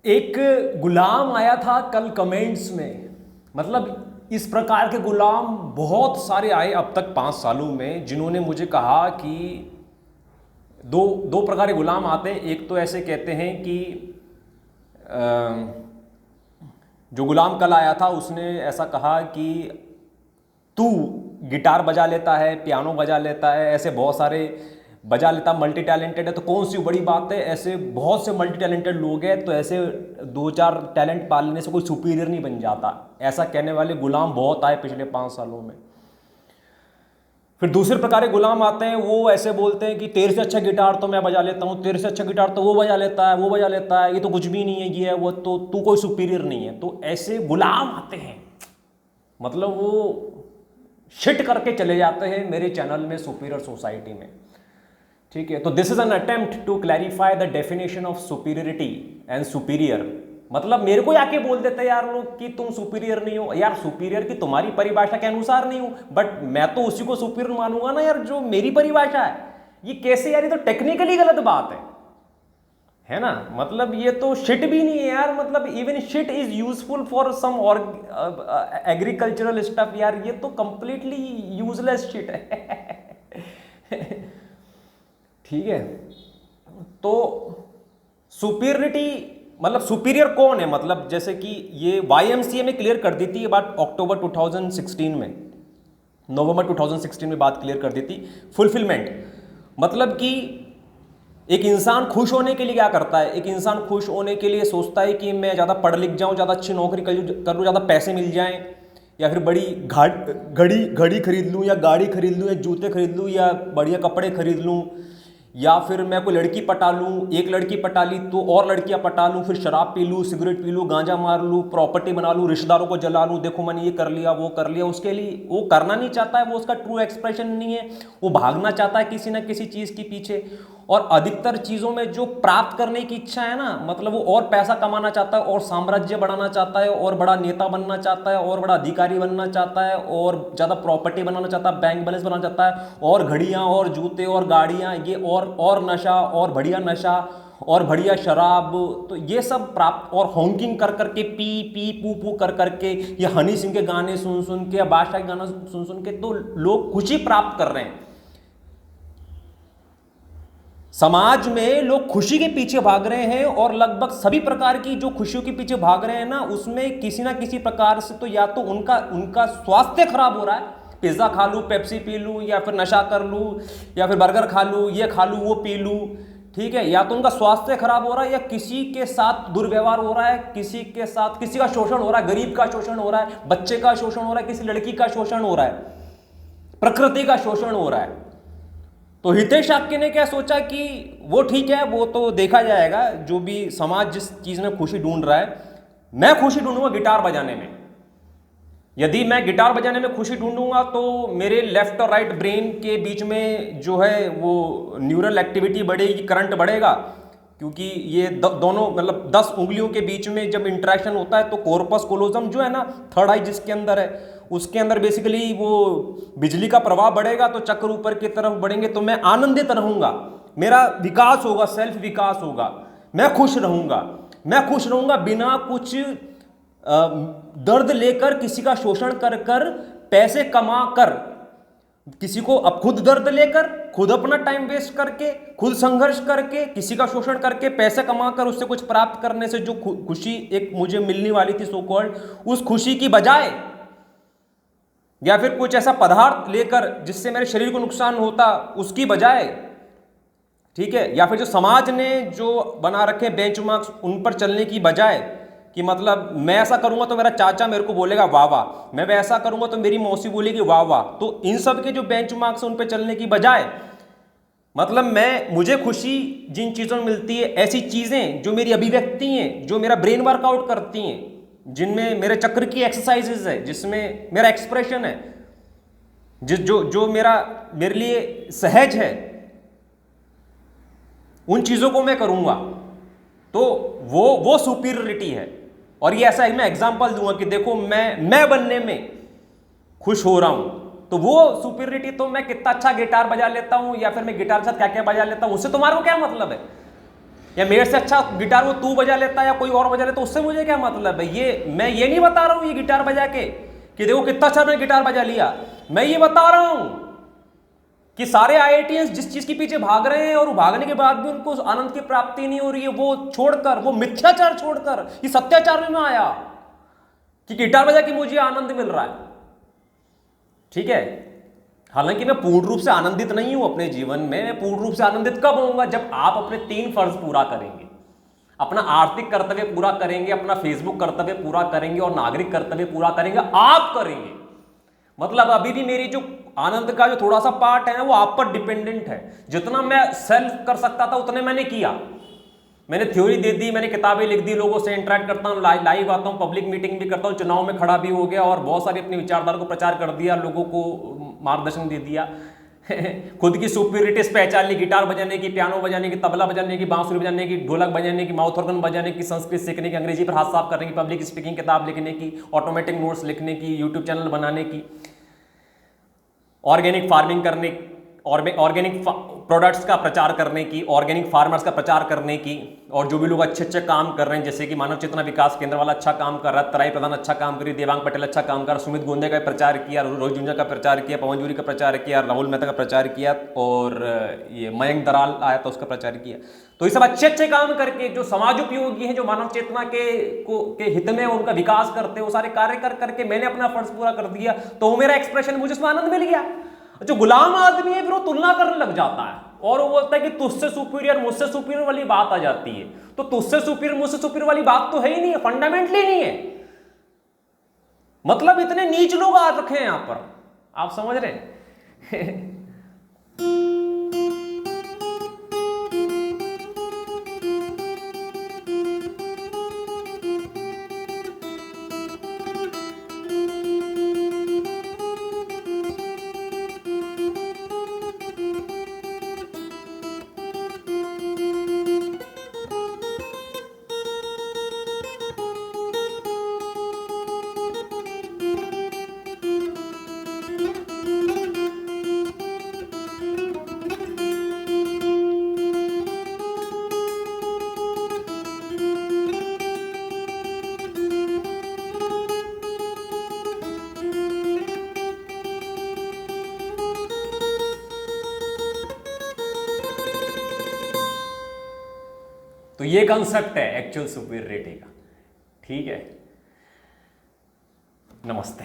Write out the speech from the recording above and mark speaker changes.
Speaker 1: एक गुलाम आया था कल कमेंट्स में, मतलब इस प्रकार के गुलाम बहुत सारे आए अब तक 5 सालों में, जिन्होंने मुझे कहा कि दो प्रकार के गुलाम आते हैं। एक तो ऐसे कहते हैं कि जो गुलाम कल आया था उसने ऐसा कहा कि तू गिटार बजा लेता है, पियानो बजा लेता है, ऐसे बहुत सारे बजा लेता, मल्टी टैलेंटेड है, तो कौन सी बड़ी बात है, ऐसे बहुत से मल्टी टैलेंटेड लोग हैं, तो ऐसे 2-4 टैलेंट पालने से कोई सुपीरियर नहीं बन जाता। ऐसा कहने वाले गुलाम बहुत आए पिछले 5 सालों में। फिर दूसरे प्रकार के गुलाम आते हैं, वो ऐसे बोलते हैं कि तेरे से अच्छा गिटार तो मैं बजा लेता हूँ, तेरे से अच्छा गिटार तो वो बजा लेता है, वो बजा लेता है, ये तो कुछ भी नहीं है, ये है वो, तो तू कोई सुपीरियर नहीं है। तो ऐसे गुलाम आते हैं, मतलब वो शिट करके चले जाते हैं मेरे चैनल में, सुपीरियर सोसाइटी में। ठीक है, तो this is an attempt to clarify the definition of superiority and superior. मतलब मेरे को आके बोल देते हैं यार लोग कि तुम सुपीरियर नहीं हो। यार सुपीरियर की तुम्हारी परिभाषा के अनुसार नहीं हूं, बट मैं तो उसी को सुपीरियर मानूंगा ना यार जो मेरी परिभाषा है। ये कैसे यार, ये तो टेक्निकली गलत बात है ना। मतलब ये तो शिट भी नहीं है यार, मतलब even shit is useful for some और एग्रीकल्चरल स्टफ यार, ये तो कंप्लीटली यूजलेस शिट है। ठीक है, तो सुपीरियरिटी मतलब सुपीरियर कौन है, मतलब जैसे कि ये YMCA में क्लियर कर दी थी ये बात अक्टूबर 2016 में, नवंबर 2016 में बात क्लियर कर दी थी। फुलफिलमेंट मतलब कि एक इंसान खुश होने के लिए क्या करता है, एक इंसान खुश होने के लिए सोचता है कि मैं ज़्यादा पढ़ लिख जाऊँ, ज़्यादा अच्छी नौकरी कर लूँ, ज़्यादा पैसे मिल जाएं, या फिर बड़ी घड़ी खरीद लूँ, या गाड़ी खरीद लूँ, या जूते खरीद लूँ, या बढ़िया कपड़े खरीद लूँ, या फिर मैं कोई लड़की पटा लूँ, एक लड़की पटा ली तो और लड़कियां पटा लूँ, फिर शराब पी लूँ, सिगरेट पी लूँ, गांजा मार लूँ, प्रॉपर्टी बना लूँ, रिश्तेदारों को जला लूँ, देखो मैंने ये कर लिया वो कर लिया। उसके लिए वो करना नहीं चाहता है, वो उसका ट्रू एक्सप्रेशन नहीं है, वो भागना चाहता है किसी ना किसी चीज़ के पीछे। और अधिकतर चीज़ों में जो प्राप्त करने की इच्छा है ना, मतलब वो और पैसा कमाना चाहता है, और साम्राज्य बढ़ाना चाहता है, और बड़ा नेता बनना चाहता है, और बड़ा अधिकारी बनना चाहता है, और ज़्यादा प्रॉपर्टी बनाना चाहता है, बैंक बैलेंस बनाना चाहता है, और घड़ियाँ और जूते और गाड़ियाँ, ये और नशा और बढ़िया नशा और बढ़िया शराब, तो ये सब प्राप्त, और हॉन्किंग कर करके, पी पी पू पू कर करके, या हनी सिंह के गाने सुन सुन के, या बादशाह के गाना सुन सुन के, तो लोग खुशी प्राप्त कर रहे हैं। समाज में लोग खुशी के पीछे भाग रहे हैं, और लगभग सभी प्रकार की जो खुशियों के पीछे भाग रहे हैं ना, उसमें किसी ना किसी प्रकार से तो या तो उनका स्वास्थ्य खराब हो रहा है, पिज्जा खा लूं, पेप्सी पी लूं, या फिर नशा कर लूं, या फिर बर्गर खा लूं, ये खा लूं, वो पी लूं। ठीक है, या तो उनका स्वास्थ्य खराब हो रहा है, या किसी के साथ दुर्व्यवहार हो रहा है, किसी के साथ किसी का शोषण हो रहा है, गरीब का शोषण हो रहा है, बच्चे का शोषण हो रहा है, किसी लड़की का शोषण हो रहा है, प्रकृति का शोषण हो रहा है। तो हितेश शाक्य ने क्या सोचा कि वो ठीक है, वो तो देखा जाएगा, जो भी समाज जिस चीज में खुशी ढूंढ रहा है, मैं खुशी ढूंढूंगा गिटार बजाने में। यदि मैं गिटार बजाने में खुशी ढूंढूंगा तो मेरे लेफ्ट और राइट ब्रेन के बीच में जो है वो न्यूरल एक्टिविटी बढ़ेगी, करंट बढ़ेगा, क्योंकि ये दोनों मतलब 10 उंगलियों के बीच में जब इंटरेक्शन होता है तो कॉर्पस कोलोजम जो है ना, थर्ड आई जिसके अंदर है, उसके अंदर बेसिकली वो बिजली का प्रवाह बढ़ेगा, तो चक्र ऊपर की तरफ बढ़ेंगे, तो मैं आनंदित रहूंगा, मेरा विकास होगा, सेल्फ विकास होगा, मैं खुश रहूंगा बिना कुछ दर्द लेकर, किसी का शोषण कर कर, पैसे कमा कर, किसी को अब खुद दर्द लेकर, खुद अपना टाइम वेस्ट करके, खुद संघर्ष करके, किसी का शोषण करके, पैसे कमाकर, उससे कुछ प्राप्त करने से जो खुशी एक मुझे मिलने वाली थी सो कॉल्ड, उस खुशी की बजाय, या फिर कुछ ऐसा पदार्थ लेकर जिससे मेरे शरीर को नुकसान होता उसकी बजाय, ठीक है, या फिर जो समाज ने जो बना रखे बेंचमार्क्स उन पर चलने की बजाय, कि मतलब मैं ऐसा करूंगा तो मेरा चाचा मेरे को बोलेगा वाह वाह, मैं वैसा करूंगा तो मेरी मौसी बोलेगी वाह वाह, तो इन सब के जो बेंचमार्क्स उन पर चलने की बजाय, मतलब मुझे खुशी जिन चीजों में मिलती है, ऐसी चीजें जो मेरी अभिव्यक्ति हैं, जो मेरा ब्रेन वर्कआउट करती हैं, जिनमें मेरे चक्र की एक्सरसाइजेज है, जिसमें मेरा एक्सप्रेशन है, जो मेरे लिए सहज है, उन चीजों को मैं करूंगा, तो वो सुपीरियरिटी है। और ये ऐसा है, मैं एग्जांपल दूंगा कि देखो मैं बनने में खुश हो रहा हूं, तो वो सुपीरियरिटी, तो मैं कितना अच्छा गिटार बजा लेता हूं, या फिर मैं गिटार के साथ क्या क्या बजा लेता हूं, उससे तुम्हारा क्या मतलब है। या मेरे से अच्छा गिटार वो तू बजा लेता है या कोई और बजा लेता, उससे मुझे क्या मतलब है? ये मैं ये नहीं बता रहा हूं ये गिटार बजा के कि देखो कितना अच्छा मैंने गिटार बजा लिया। मैं ये बता रहा हूं कि सारे आईआईटीएंस जिस चीज के पीछे भाग रहे हैं और भागने के बाद भी उनको आनंद की प्राप्ति नहीं हो रही है, वो छोड़कर, वो मिथ्याचार छोड़कर इस सत्याचार में आया कि गिटार बजा के मुझे आनंद मिल रहा है। ठीक है, हालांकि मैं पूर्ण रूप से आनंदित नहीं हूं अपने जीवन में। मैं पूर्ण रूप से आनंदित कब होऊंगा? जब आप अपने 3 फर्ज पूरा करेंगे, अपना आर्थिक कर्तव्य पूरा करेंगे, अपना फेसबुक कर्तव्य पूरा करेंगे और नागरिक कर्तव्य पूरा करेंगे। आप करेंगे मतलब अभी भी मेरी जो आनंद का जो थोड़ा सा पार्ट है ना वो आप पर डिपेंडेंट है। जितना मैं सेल्फ कर सकता था उतने मैंने किया। मैंने थ्योरी दे दी, मैंने किताबें लिख दी, लोगों से इंटरेक्ट करता हूँ, लाइव आता हूँ, पब्लिक मीटिंग भी करता हूँ, चुनाव में खड़ा भी हो गया और बहुत सारी अपनी विचारधारा को प्रचार कर दिया, लोगों को मार्गदर्शन दे दिया। खुद की सुपीरियरिटीज पहचान ली, गिटार बजाने की, पियानो बजाने की, तबला बजाने की, बांसुरी बजाने की, ढोलक बजाने की, माउथ ऑर्गन बजाने की, संस्कृत सीखने की, अंग्रेजी पर हाथ साफ करने की, पब्लिक स्पीकिंग किताब लिखने की, ऑटोमेटिक नोट्स लिखने की, यूट्यूब चैनल बनाने की, ऑर्गेनिक फार्मिंग करने, ऑर्गेनिक प्रोडक्ट्स का प्रचार करने की, ऑर्गेनिक फार्मर्स का प्रचार करने की, और जो भी लोग अच्छे अच्छे काम कर रहे हैं जैसे कि मानव चेतना विकास केंद्र वाला अच्छा काम कर रहा है, तराई प्रधान अच्छा काम कर रही, देवांग पटेल अच्छा काम कर रहा, सुमित गोंदे का प्रचार किया, रोहित जुंजा का प्रचार किया, पवन जूरी का प्रचार किया, राहुल मेहता का प्रचार किया, और ये मयंक दराल आया था उसका प्रचार किया। तो ये सब अच्छे अच्छे काम करके जो समाज उपयोगी हैं, जो मानव चेतना के हित में उनका विकास करते हैं, वो सारे कार्य कर करके मैंने अपना फर्ज पूरा कर दिया, तो वो मेरा एक्सप्रेशन, मुझे उसमें आनंद मिल गया। जो गुलाम आदमी है फिर वो तुलना करने लग जाता है और वो बोलता है कि तुझसे सुपीरियर, मुझसे सुपीरियर वाली बात आ जाती है। तो तुझसे सुपीरियर, मुझसे सुपीरियर वाली बात तो है ही नहीं है, फंडामेंटली नहीं है। मतलब इतने नीच लोग आ रखे हैं यहां पर, आप समझ रहे हैं? तो ये कंसेप्ट है एक्चुअल सुपीरियरिटी का। ठीक है, नमस्ते।